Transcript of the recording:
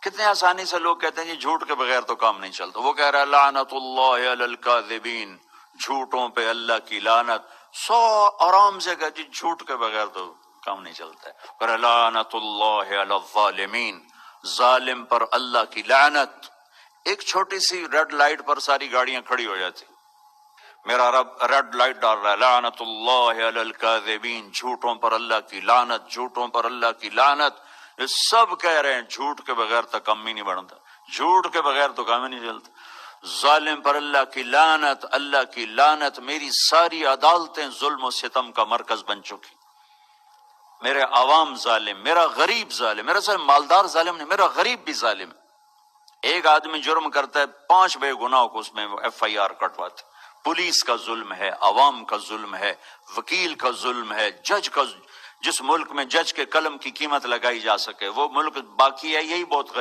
کتنے آسانی سے لوگ کہتے ہیں جی جھوٹ کے بغیر تو کام نہیں چلتا. وہ کہہ رہا ہے لعنت اللہ علی الکاذبین، جھوٹوں پہ اللہ کی لعنت. سو آرام سے کہا جی جھوٹ کے بغیر تو کام نہیں چلتا ہے. اور لعنت اللہ علی الظالمین، ظالم پر اللہ کی لعنت. ایک چھوٹی سی ریڈ لائٹ پر ساری گاڑیاں کھڑی ہو جاتی. میرا رب ریڈ لائٹ ڈال رہا ہے، لعنت اللہ علی الکاذبین، جھوٹوں پر اللہ کی لعنت، جھوٹوں پر اللہ کی لعنت. یہ سب کہہ رہے ہیں جھوٹ کے بغیر تو کام ہی نہیں بڑھتا، جھوٹ کے بغیر تو کام ہی نہیں چلتا. ظالم پر اللہ کی لعنت، اللہ کی لعنت. میری ساری عدالتیں ظلم و ستم کا مرکز بن چکی. میرے عوام ظالم، میرا غریب ظالم، میرا صرف مالدار ظالم نہیں، میرا غریب بھی ظالم. ایک آدمی جرم کرتا ہے 5 بے گناہوں کو اس میں FIR کٹواتے. پولیس کا ظلم ہے، عوام کا ظلم ہے، وکیل کا ظلم ہے، جج کا. جس ملک میں جج کے قلم کی قیمت لگائی جا سکے وہ ملک باقی ہے، یہی بہت غریب